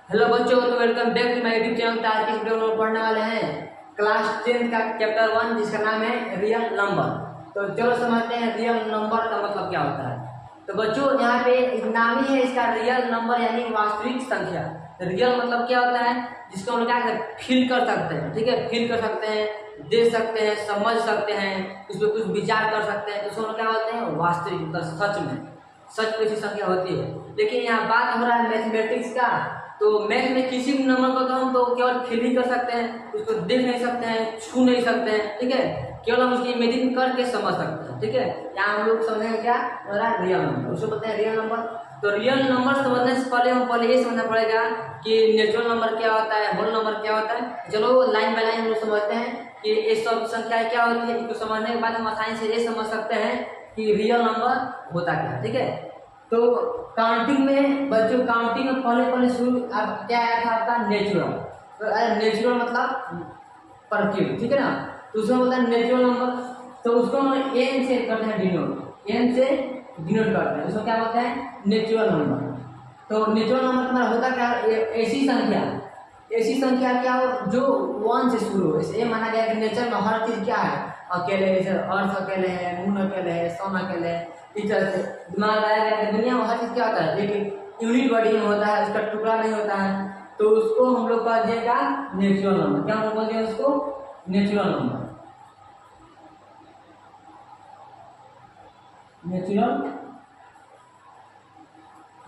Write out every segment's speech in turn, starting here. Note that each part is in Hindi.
हेलो बच्चों, तो welcome back to my YouTube channel. आज की वीडियो में पढ़ने वाले हैं क्लास 10 का चैप्टर 1 जिसका नाम है रियल नंबर। तो चलो समझते हैं रियल नंबर का मतलब क्या होता है। तो बच्चों यहाँ पे नाम ही है इसका रियल नंबर यानी वास्तविक संख्या। रियल मतलब क्या होता है, जिसको हम क्या फील कर सकते हैं। ठीक है, फील कर सकते हैं, देख सकते हैं, समझ सकते हैं, उस पर कुछ विचार कर सकते हैं। तो उसको क्या होते हैं वास्तविक, मतलब सच में सच में ऐसी संख्या होती है। लेकिन यहाँ बात हो रहा है मैथमेटिक्स का। तो मैथ में किसी भी नंबर को तो हम तो केवल फील ही कर सकते हैं, उसको देख नहीं सकते हैं, छू नहीं सकते हैं। ठीक है, केवल हम उसकी इमेजिन करके समझ सकते हैं। ठीक है, यहाँ हम लोग समझेंगे क्या हो रहा है रियल नंबर, उसको बोलते हैं रियल नंबर। तो रियल नंबर समझने से पहले हम ये समझना पड़ेगा कि नेचुरल नंबर क्या होता है, होल नंबर क्या होता है। चलो लाइन बाय लाइन हम लोग समझते हैं कि ये सब संख्या क्या होती है। इसको समझने के बाद हम आसानी से ये समझ सकते हैं कि रियल नंबर होता क्या है। ठीक है, तो काउंटिंग में बच्चों, काउंटिंग में पहले शुरू अब क्या आया था आपका नेचुरल। तो नेचुरल मतलब परफ्यूम, ठीक है ना। तो उसमें होता है नेचुरल नंबर। तो उसको हम एन से करते हैं डिनोट, एन से डिनोट करते हैं, उसको क्या बोलते हैं नेचुरल नंबर। तो नेचुरल नंबर तुम्हारा होता क्या, ऐसी संख्या क्या हो जो 1 से शुरू हो। इसे माना गया कि नेचर में हर चीज क्या है अकेले, जैसे अर्थ अकेले है, मून अकेले है, सन अकेले है। इस तरह से दिमाग लगाया गया कि दुनिया में हर चीज क्या होता है, एक यूनिट बॉडी में होता है, उसका टुकड़ा नहीं होता है। तो उसको हम लोग कह दिएगा नेचुरल नंबर। क्या हम बोल दिया उसको, नेचुरल नंबर, नेचुरल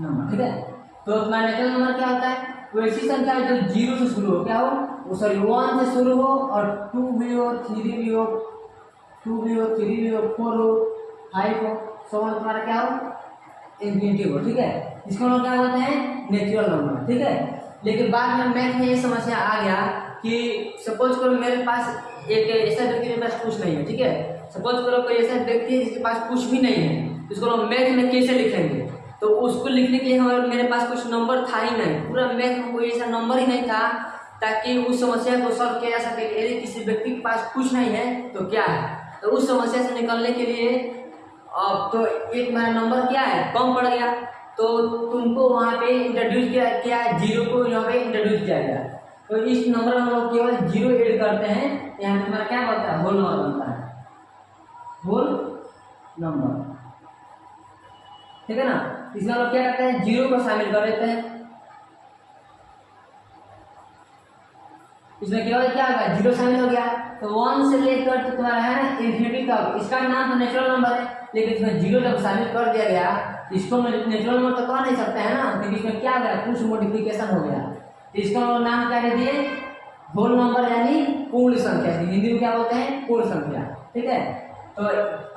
नंबर। ठीक है, तो तुम्हारा नेचुरल नंबर क्या होता है, वो ऐसी संख्या है जो 0 से शुरू हो, क्या हो वो, सॉरी 1 से शुरू हो और 2 भी हो, 3 भी हो, 2 भी हो, 3 भी हो, 4 हो, 5 हो, सो तुम्हारा क्या हो इंफिनिटी हो। ठीक है, इसको हम क्या बोलते हैं नेचुरल नंबर। ठीक है, लेकिन बाद में मैथ में ये समस्या आ गया कि सपोज करो मेरे पास एक ऐसा व्यक्ति, मेरे पास कुछ नहीं है। ठीक है, सपोज करो कोई ऐसा व्यक्ति है जिसके पास कुछ भी नहीं है, इसको हम मैथ में कैसे लिखेंगे। तो उसको लिखने के लिए हमारे मेरे पास कुछ नंबर था ही नहीं, पूरा मैथ में कोई ऐसा नंबर ही नहीं था ताकि उस समस्या को सॉल्व किया जा सके। यदि किसी व्यक्ति के पास कुछ नहीं है तो क्या है, तो उस समस्या से निकलने के लिए अब तो एक मेरा नंबर क्या है कम पड़ गया, तो तुमको वहाँ पे इंट्रोड्यूस किया 0 को यहाँ पे इंट्रोड्यूस किया गया। तो इस नंबर में हम लोग केवल 0 ऐड करते हैं, यहाँ पे तुम्हारा क्या बनता है होल नंबर बनता है, होल नंबर। ठीक है ना, इसमें हम लोग क्या करते हैं 0 को शामिल कर देते हैं। इसमें केवल क्या होगा 0 शामिल हो गया, तो 1 से लेकर तो तुम्हारा है ना इंफिनिटी तक, इसका नाम तो नेचुरल नंबर है, लेकिन इसमें 0 जब शामिल कर दिया गया, इसको नेचुरल नंबर तो कह नहीं सकते हैं ना, क्योंकि इसमें क्या गया कुछ मॉडिफिकेशन हो गया। तो इसका नाम क्या दे दिए होल नंबर यानी पूर्ण संख्या, हिंदी में क्या बोलते हैं पूर्ण संख्या। ठीक है, तो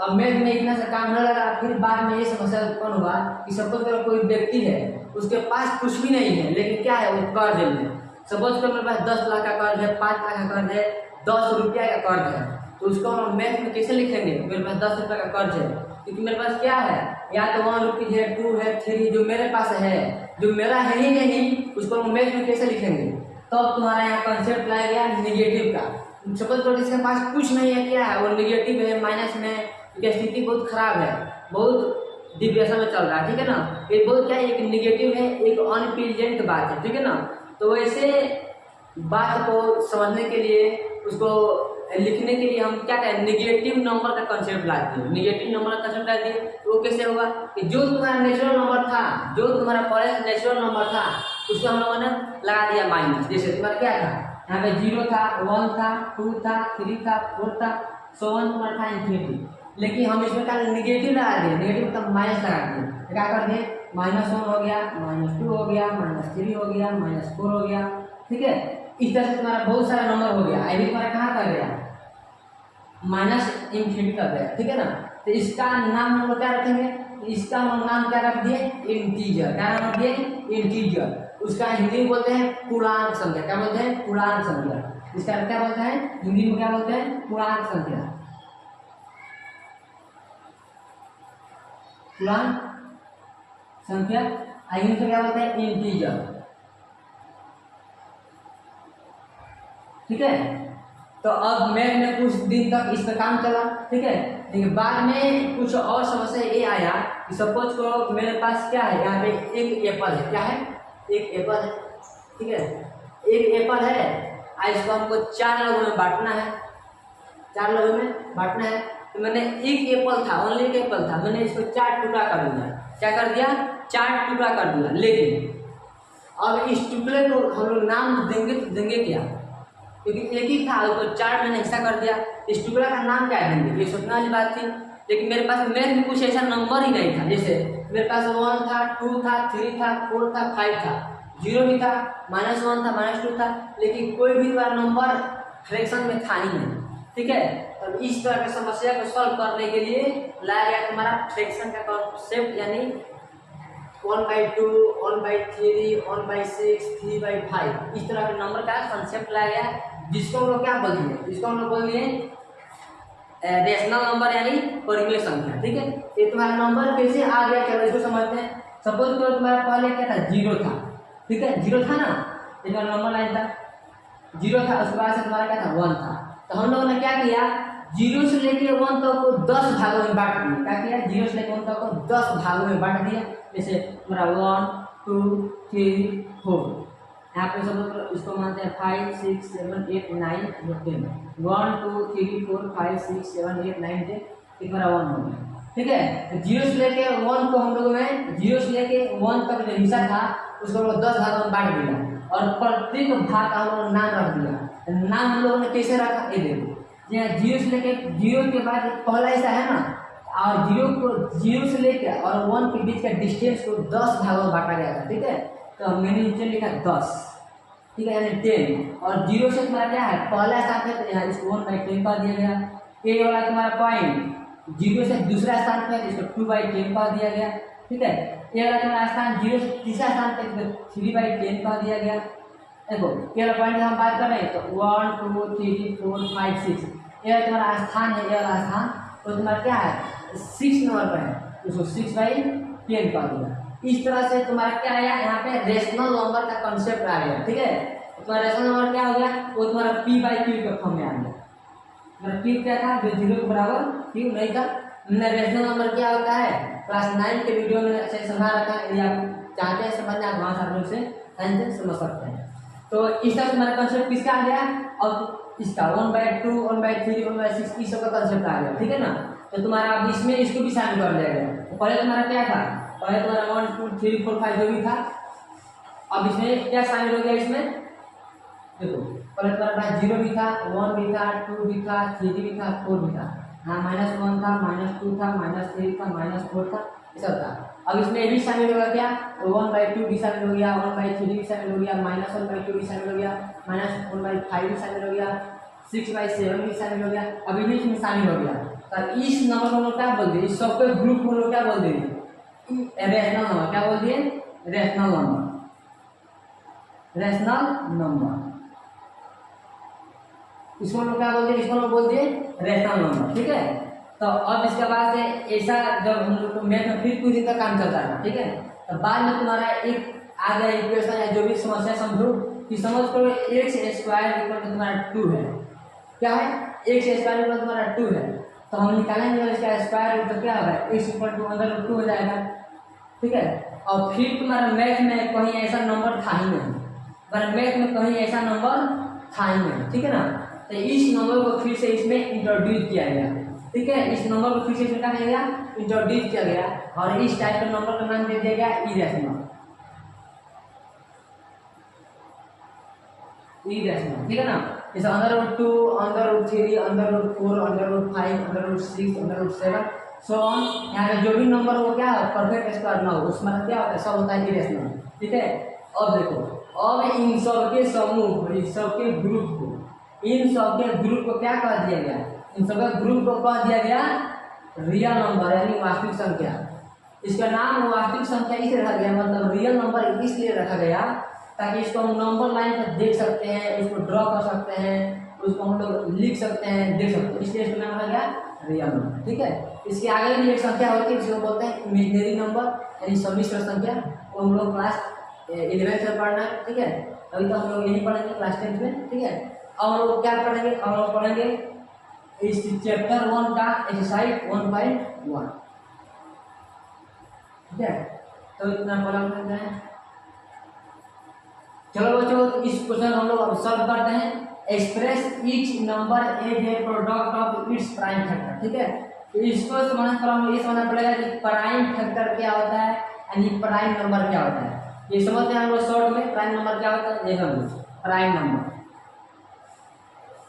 अब मैथ में इतना सा काम न लगा, फिर बाद में ये समस्या उत्पन्न हुआ कि सपोज करो कोई व्यक्ति है उसके पास कुछ भी नहीं है, लेकिन क्या है वो कर्ज में, सपोज करो मेरे पास 10 लाख का कर्ज है, 5 लाख का कर्ज है, 10 रुपया का कर्ज है। तो उसको हम मैथ में कैसे लिखेंगे, मेरे पास 10 रुपये का कर्ज है, क्योंकि मेरे पास क्या है या तो 1 रुपीज है, 2 है, 3 जो मेरे पास है, जो मेरा है ही नहीं, उसको हम मैथ में कैसे लिखेंगे। तो तुम्हारा यहाँ कंसेप्ट लाया गया निगेटिव का। सपोज करो जिसके पास कुछ नहीं है, क्या है वो निगेटिव है, माइनस में, क्योंकि स्थिति बहुत खराब है, बहुत डिप्रेशन में चल रहा है। ठीक है ना, ये बहुत क्या है एक निगेटिव है, एक अनप्लीजेंट बात है। ठीक है ना, तो वैसे बात को समझने के लिए, उसको लिखने के लिए हम क्या करें निगेटिव नंबर का कंसेप्ट लाते हैं। निगेटिव नंबर का कंसेप्ट लाते हैं तो वो कैसे होगा कि जो तुम्हारा नेचुरल नंबर था, जो तुम्हारा पहले नेचुरल नंबर था, उसको हम लोगों ने लगा दिया माइनस। जैसे तुम्हारा क्या था यहाँ पे 0 था, 1 था, 2 था, 3 था, 4 था, सो 1 तुम्हारा था इंफिनिटी। लेकिन हम इसमें क्या निगेटिव लगा दिए, निगेटिव मतलब माइनस लगा दिए, क्या कर दिए -1 हो गया, -2 हो गया, -3 हो गया, -4 हो गया। ठीक है, इस तरह से तुम्हारा बहुत सारा नंबर हो गया, अभी तुम्हारा कहाँ कर गया माइनस इंफिनिटी कर गया। ठीक है ना, तो इसका नाम हम लोग क्या रखेंगे, इसका हम नाम क्या रख दिए इंटीजर। क्या नाम रख दिए इंटीजर। उसका हिंदी में बोलते हैं पूर्णांक संख्या। क्या बोलते हैं पूर्णांक संख्या। इसका क्या बोलते हैं हिंदी में, क्या बोलते हैं पूर्णांक संख्या, पूर्णांक संख्या। इंग्लिश में क्या बोलते हैं इंटीजर। ठीक है, तो अब मैथ में कुछ दिन तक इस पर काम चला। ठीक है, लेकिन बाद में कुछ और समस्या ये आया कि सपोज करो मेरे पास क्या है यहाँ पे एक एप्पल है, क्या है एक एप्पल है, ठीक है, एक एप्पल है, इसको हमको 4 लोगों में बांटना है, 4 लोगों में बांटना है। तो मैंने एक एप्पल था, ओनली एक एप्पल था, मैंने इसको 4 टुकड़ा कर दिया। क्या कर दिया? 4 टुकड़ा कर दिया। लेकिन अब इस टुकड़े को हम लोग नाम देंगे तो देंगे क्या? क्योंकि एक ही था, उसको 4 मैंने हिस्सा कर दिया, इस टुकड़ा का नाम क्या देंगे? ये सोचने वाली बात थी। लेकिन मेरे पास में कुछ ऐसा नंबर ही नहीं था। जैसे मेरे पास 1 था, 2 था, 3 था, 4 था, 5 था, 0 भी था, -1 था, -2 था, लेकिन कोई भी नंबर फ्रैक्शन में था ही नहीं। ठीक है, तब इस तरह की समस्या को सॉल्व करने के लिए लाया गया तुम्हारा फ्रैक्शन का कॉन्सेप्ट, यानी 1/2, 1/3, 1/6, 3/5, इस तरह के नंबर का कॉन्सेप्ट लाया गया, जिसको हम लोग क्या बोल दिए? जिसको हम लोग बोल दिए रेशनल नंबर, यानी परिमेय संख्या। ठीक है, ये तुम्हारा नंबर कैसे आ गया, चलो इसको समझते हैं। सपोज करो तुम्हारा पहले क्या था? 0 था। ठीक है, 0 था ना, ये तुम्हारा नंबर लाइन था, 0 था, उसके बाद से तुम्हारा क्या था? 1 था। तो हम लोगों ने क्या किया? 0 से लेके 1 तक को 10 भागों में बांट दिया। क्या किया? 0 से लेके 1 तक को 10 भागों में बांट दिया। जैसे तुम्हारा 1, 2, 3, 4, यहाँ पे सब इसको मानते हैं 5, 6, 7, 8, 9, 10, 1, 2, 3, 4, 5, 6, 7, 8, 9, 10, एक बार 1 हो गया। ठीक है, 0 से लेके 1 को हम लोगों में 0 से लेके 1 तक जो हिस्सा था उसको हम लोग 10 भागों में बांट दिया, और प्रत्येक भाग का हम लोग नाम रख दिया। नाम हम लोगों ने कैसे रखा? ये देखो, 0 से लेके 0 के बाद पहला हिस्सा है ना, और 0 से लेकर और 1 के बीच का डिस्टेंस को 10 भागों में बांटा गया था। ठीक है, तो मैंने नीचे लिखा 10, ठीक है, यानी 10, और 0 से तुम्हारा क्या है? पहला स्थान पे, तो यहाँ इसको 1/10 कर दिया गया। ए वाला तुम्हारा पॉइंट 0 से दूसरा स्थान पे, इसको 2/10 कर दिया गया। ठीक है, ये वाला तुम्हारा स्थान 0 से तीसरा स्थान पे, इसको 3/10 कर दिया गया। देखो ये वाला पॉइंट हम बात कर रहे हैं, तो 1, 2, 3, 4, 5, 6, ये तुम्हारा स्थान है, ये वाला स्थान तो तुम्हारा क्या है? 6 नंबर पर है, उसको 6/10 कर दिया। इस तरह से तुम्हारा क्या आया? यहाँ पे रेशनल नंबर का कंसेप्ट आ गया। ठीक है, तुम्हारा रेशनल नंबर क्या हो गया? वो तुम्हारा p/q के फॉर्म में आ गया। तुम्हारा p क्या था? जो 0 के बराबर q नहीं था। रेशनल नंबर क्या होता है? क्लास 9 के वीडियो में अच्छे समझा रखा है, यदि आप चाहते हैं समझना, आप वहाँ से आप लोग से समझ सकते हैं। तो इस तरह तुम्हारा कंसेप्ट किसका आ गया? और इसका 1/2, 1/3, 1/6, इस सब का कंसेप्ट आ गया। ठीक है ना, तो तुम्हारा अब इसमें इसको भी शामिल कर दिया गया। तो पहले तुम्हारा क्या था? पहले तुम्हारा 1, 2, 3, 4, 5 जो भी था, अब इसमें क्या शामिल हो गया? इसमें देखो पहले तुम्हारे पास 0 भी था, 1 भी था, 2 भी था, 3 भी था, 4 भी था, हाँ -1 था, -2 था, -3 था, -4 था, ये सब था। अब इसमें ये भी शामिल होगा क्या? तो 1/2 भी शामिल हो गया, 1/3 भी शामिल हो गया, -1/2 भी शामिल हो गया, -1/5 भी शामिल हो गया, 6/7 भी शामिल हो गया। अभी भी इसमें शामिल हो गया। तो इस नंबर को लोग क्या बोल दिए? इस सबके ग्रुप को लोग क्या बोल दिए? Rational number. क्या बोल दिए? Rational number. रेशनल नंबर, इसको लोग क्या बोल दिए? इसको लोग बोल दिए रेशनल नंबर। ठीक है, तो अब इसके बाद से ऐसा जब हम लोग को मैथ में फिर कुछ दिन का काम चलता है, ठीक है, तो बाद में तुम्हारा एक आ गया इक्वेशन या जो भी समस्या समझो कि समझ करो x² तुम्हारा 2 है। क्या है? x² तुम्हारा 2 है, तो हम निकालेंगे इसका स्क्वायर रूट, तो क्या होगा? x √2 हो जाएगा। ठीक है, और फिर तुम्हारा मैथ में कहीं ऐसा नंबर था ही नहीं, तुम्हारा मैथ में कहीं ऐसा नंबर था ही नहीं। ठीक है ना, तो इस नंबर को फिर से इसमें इंट्रोड्यूस किया गया। ठीक है, इस नंबर को फिर से इसमें क्या किया गया? इंट्रोड्यूस किया गया, और इस टाइप के नंबर का नाम दे दिया गया इरेशनल। इरेशनल, ठीक है ना, जैसे √2, √3, √4, √5, √6, √7 सो ऑन। यहाँ पे जो भी नंबर हो क्या परफेक्ट स्क्वायर ना हो, उसमें क्या होता है? सब होता है इरेशनल। ठीक है, अब देखो, अब इन सबके समूह, इन सबके ग्रुप को, इन सबके ग्रुप को क्या कह दिया गया? इन सबके ग्रुप को कह दिया गया रियल नंबर, यानी वास्तविक संख्या। इसका नाम वास्तविक संख्या इसलिए रखा गया, मतलब रियल नंबर इसलिए रखा गया ताकि इसको हम नंबर लाइन पर देख सकते हैं, उसको ड्रॉ कर सकते हैं, उसको हम लोग लिख सकते हैं, देख सकते हैं, इसलिए इसका नाम रखा गया रियल नंबर। ठीक है, इसके आगे भी एक संख्या होती है जिसको बोलते हैं इमेजिनरी नंबर, यानी सम्मिश्र संख्या। वो हम लोग क्लास 11 से पढ़ना है। ठीक है, अभी तो हम लोग यही पढ़ेंगे क्लास 10 में। ठीक है, अब हम लोग क्या पढ़ेंगे? अब हम लोग पढ़ेंगे इस चैप्टर 1 का एक्सरसाइज 1.1। ठीक है, तो इतना पढ़ा हैं। चलो बच्चों, तो इस क्वेश्चन हम लोग अब सॉल्व करते हैं। Express each number as a product of its prime factor. ठीक है, तो इसको समझने पर हमें ये समझना पड़ेगा कि प्राइम फैक्टर क्या होता है यानी प्राइम नंबर क्या होता है। ये समझते हैं हम लोग शॉर्ट में। प्राइम नंबर क्या होता है, ये समझो। प्राइम नंबर,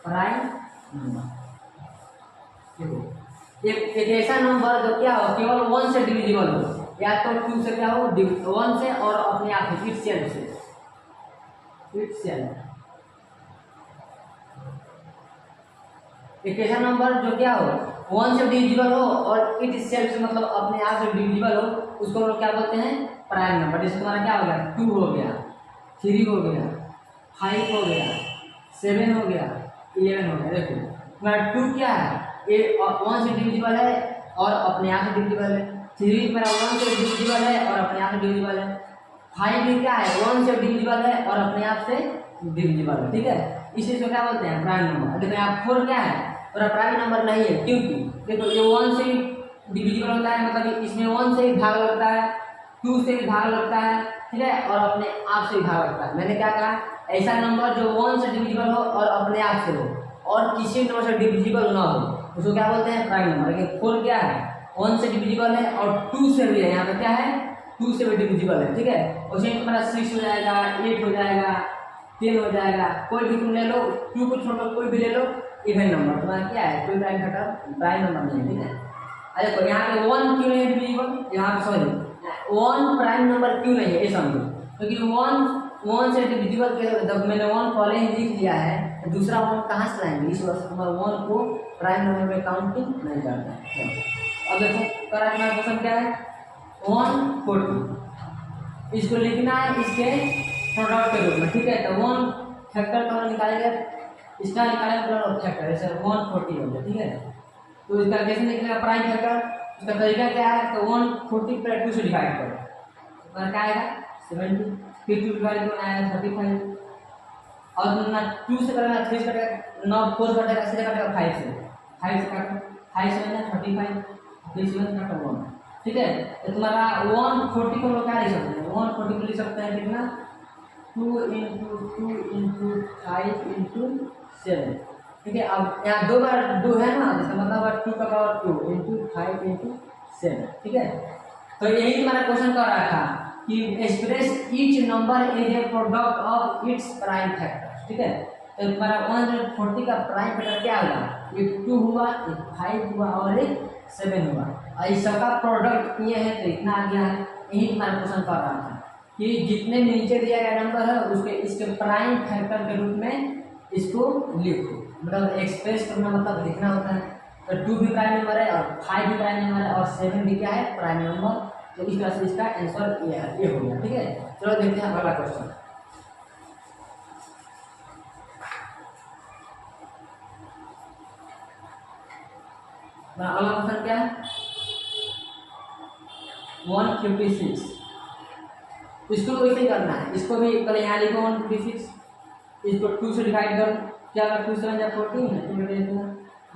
प्राइम नंबर एक ऐसा नंबर जो क्या हो, केवल 1 से डिविजिबल हो, या तो 2 से क्या हो, 1 से और अपने आप से इटसेल्फ से, इटसेल्फ। एक ऐसा नंबर जो क्या हो, 1 से डिविजिबल हो और इटसेल्फ से मतलब अपने आप से डिविजिबल हो, उसको हम लोग क्या बोलते हैं, प्राइम नंबर। जैसे तुम्हारा क्या हो गया, 2 हो गया, 3 हो गया, 5 हो गया, 7 हो गया, 11 हो गया। देखो तुम्हारा 2 क्या है, ये 1 से डिविजिबल है और अपने आप से डिविजिबल है। 3 मेरा 1 से डिविजिबल है और अपने आप से डिविजिबल है। 5 भी क्या है, 1 से डिविजिबल है और अपने आप से डिविजिबल है। ठीक है, इसी को क्या बोलते हैं, प्राइम नंबर। देखो यहाँ 4 क्या है, और प्राइम नंबर नहीं है, क्योंकि देखो ये 1 से डिविजिबल होता है, मतलब इसमें 1 से ही भाग लगता है, 2 से भी भाग लगता है, ठीक है, और अपने आप से भी भाग लगता है। मैंने क्या कहा, ऐसा नंबर जो 1 से डिविजिबल हो और अपने आप से हो और किसी नंबर से डिविजिबल ना हो, उसको क्या बोलते हैं, प्राइम नंबर। लेकिन 4 क्या है, 1 से डिविजिबल है और 2 से भी है, यहाँ पे क्या है, 2 से भी डिविजिबल है। ठीक है, उसमें तुम्हारा 6 हो जाएगा, 8 हो जाएगा, 10 हो जाएगा, कोई भी तुम ले लो, 2 को छोड़ लो, कोई भी ले लो, इवन नंबर तुम्हारा क्या है, कोई प्राइम फैक्टर प्राइम नंबर नहीं है। ठीक है, अरे तो यहाँ पे 1 क्यों नहीं है डिविजिबल, यहाँ पे सॉरी 1 प्राइम नंबर क्यों नहीं है, ये समझो। क्योंकि 1 से डिविजिबल के जब मैंने 1 पहले ही लिख दिया है, तो दूसरा 1 कहाँ से लाएंगे, इस वजह से हमारा 1 को प्राइम नंबर में काउंटिंग नहीं करता है। अब देखो करेक्ट हमारा क्वेश्चन क्या है, 140, इसको लिखना है इसके प्रोडक्ट के रूप में। ठीक है, तो 1 फैक्टर तो निकालेंगे, इसका निकालेंगे प्रोडक्ट फैक्टर, जैसे 140 हो गया। ठीक है, तो इसका कैसे निकलेगा प्राइम फैक्टर, इसका तरीका क्या है, तो 140 पर 2 से डिवाइड करो, तो क्या आएगा 70, फिर 2 डिवाइड करो आएगा 35, और ना 2 से करेगा 3 से कटेगा, 9 4 कटेगा, सीधे कटेगा 5 से, 5 से काटो, 5 से ना 35, 3 से काटो 1। ठीक है, तो तुम्हारा 140 को लोग क्या लिख सकते हैं, 140 को लिख सकते हैं कितना, 2 × 2 × 5 × 7। ठीक है, अब यहाँ 2 बार 2 है ना, इसका मतलब 2 का पावर 2 × 5 × 7। ठीक है, तो यही तुम्हारा क्वेश्चन कर रहा था कि express each number as a product of its prime factor. ठीक है, तो तुम्हारा 140 का प्राइम फैक्टर क्या होगा, एक 2 हुआ, एक 5 हुआ और एक 7 हुआ, और इस सबका प्रोडक्ट किए हैं तो इतना आ गया है। यही तुम्हारा क्वेश्चन कर रहा था कि जितने नीचे दिया गया नंबर है उसके इसके प्राइम फैक्टर के रूप में इसको लिखो, मतलब एक्सप्रेस करना मतलब लिखना होता है। तो 2 भी प्राइम नंबर है और 5 भी प्राइम नंबर है और 7 भी क्या है, प्राइम नंबर। तो इस तरह से इसका आंसर ये हो गया। ठीक है, चलो देखते हैं अगला क्वेश्चन। अगला क्वेश्चन क्या है, 156। इसको तो वैसे ही करना है, इसको भी पहले यहाँ लिखो 156, इसको 2 से डिवाइड करो, क्या अगर 2 7 या 14 है,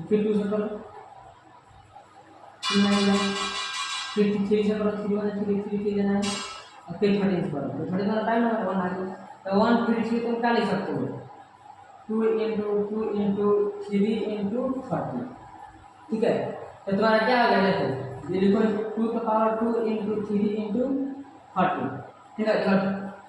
फिर 2 से करो, 3 आएगा, फिर 3 से करो, 3 1 3 3 3 9, और फिर 13 से करो, तो 13 वाला टाइम नंबर 1 आ गया। तो 156 तुम क्या लिख सकते हो, 2 × 2 × 3 × 30। ठीक है, तो तुम्हारा क्या हो गया, देखो ये लिखो 2 का पावर 2 × 3 × 30। ठीक है,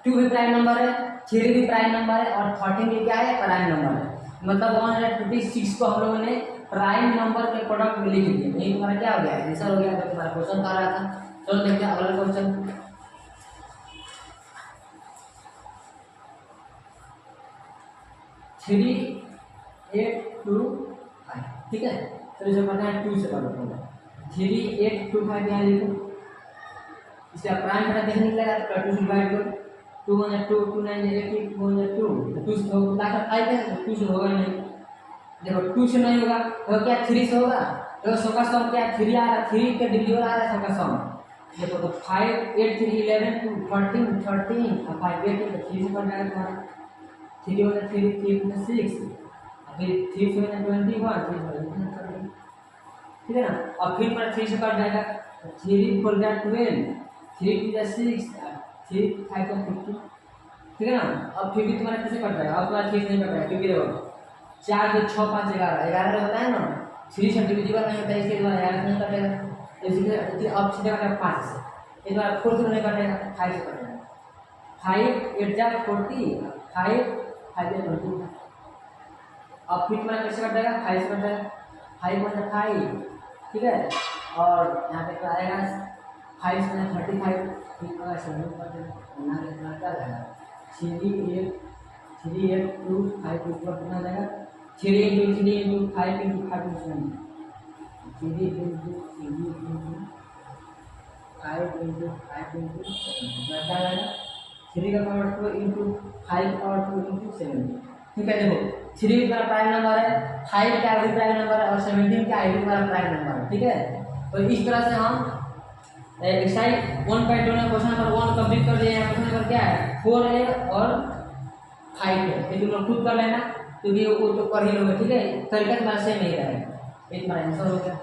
2 भी प्राइम नंबर है, 3 भी प्राइम नंबर है और 13 भी क्या है, प्राइम नंबर है। मतलब 156 को हम लोगों ने प्राइम नंबर के प्रोडक्ट में लिख दिया। यही तुम्हारा क्या हो गया, आंसर हो गया। तो तुम्हारा क्वेश्चन आ रहा था। चलो देखते हैं अगला क्वेश्चन। 3 8 2 5। ठीक है, तो इसे पढ़ना है 2 से करो, 3 8 2 5 यहाँ लिखो, इसका प्राइम फैक्टर कैसे निकलेगा, तो 2 से डिवाइड करो, 2 1 2 2 9 8 2 1 2, तो 2 से लाकर 5 है, तो 2 से होगा नहीं। देखो 2 से नहीं होगा तो क्या 3 से होगा, तो 100 का सम क्या 3 आ रहा है, 3 का डिविजिबल आ रहा है 100 का सम। देखो तो 5 8 3 11 2 13 13 और 5 8 तो 3 से कट जाएगा तुम्हारा, 3 1 3 3 6, फिर 3 से 21 3 ठीक है ना, और फिर पर 3 से कट जाएगा, 3 4 12 3 2 6 3 5 15। ठीक है ना। अब फिर भी तुम्हारा कैसे कट जाएगा, अब तुम्हारा 3 नहीं कट जाएगा क्योंकि देखो 4 2 6 5 11 होता है ना, 3 से डिविजिबल नहीं होता है, इसके द्वारा 11 नहीं कटेगा, इसलिए अब सीधे कटेगा 5 से, इस बार 4 से नहीं कटेगा, 5 से कटेगा। 5 8 जा 40, 5 5 8 22। अब फिर तुम्हारा कैसे कटेगा, 5 से कटेगा, 5 1 5, ठीक है। और यहाँ पे क्या आएगा 5 से 35, फिर अगर 7 कर देना ना कितना क्या जाएगा 3 8 2 5 ऊपर कितना जाएगा 3 × 3 × 5 × 5 × 7, 3 × 3 × 5 × 5 × 7 क्या जाएगा 3 का पावर 2 × 5 पावर 2 × 7। ठीक है, देखो 3 का प्राइम नंबर है, 5 का भी प्राइम नंबर है और 17 का आईडी वाला प्राइम नंबर है। ठीक है, तो इस तरह से हम एक्सरसाइज 1.2 में क्वेश्चन नंबर 1 कंप्लीट कर दिए हैं। क्वेश्चन नंबर क्या है 4 है और 5 है, ये तुम लोग खुद कर लेना क्योंकि वो तो कर ही लोगे। ठीक है, तरीका तुम्हारा सेम ही रहेगा, एक तुम्हारा आंसर हो गया।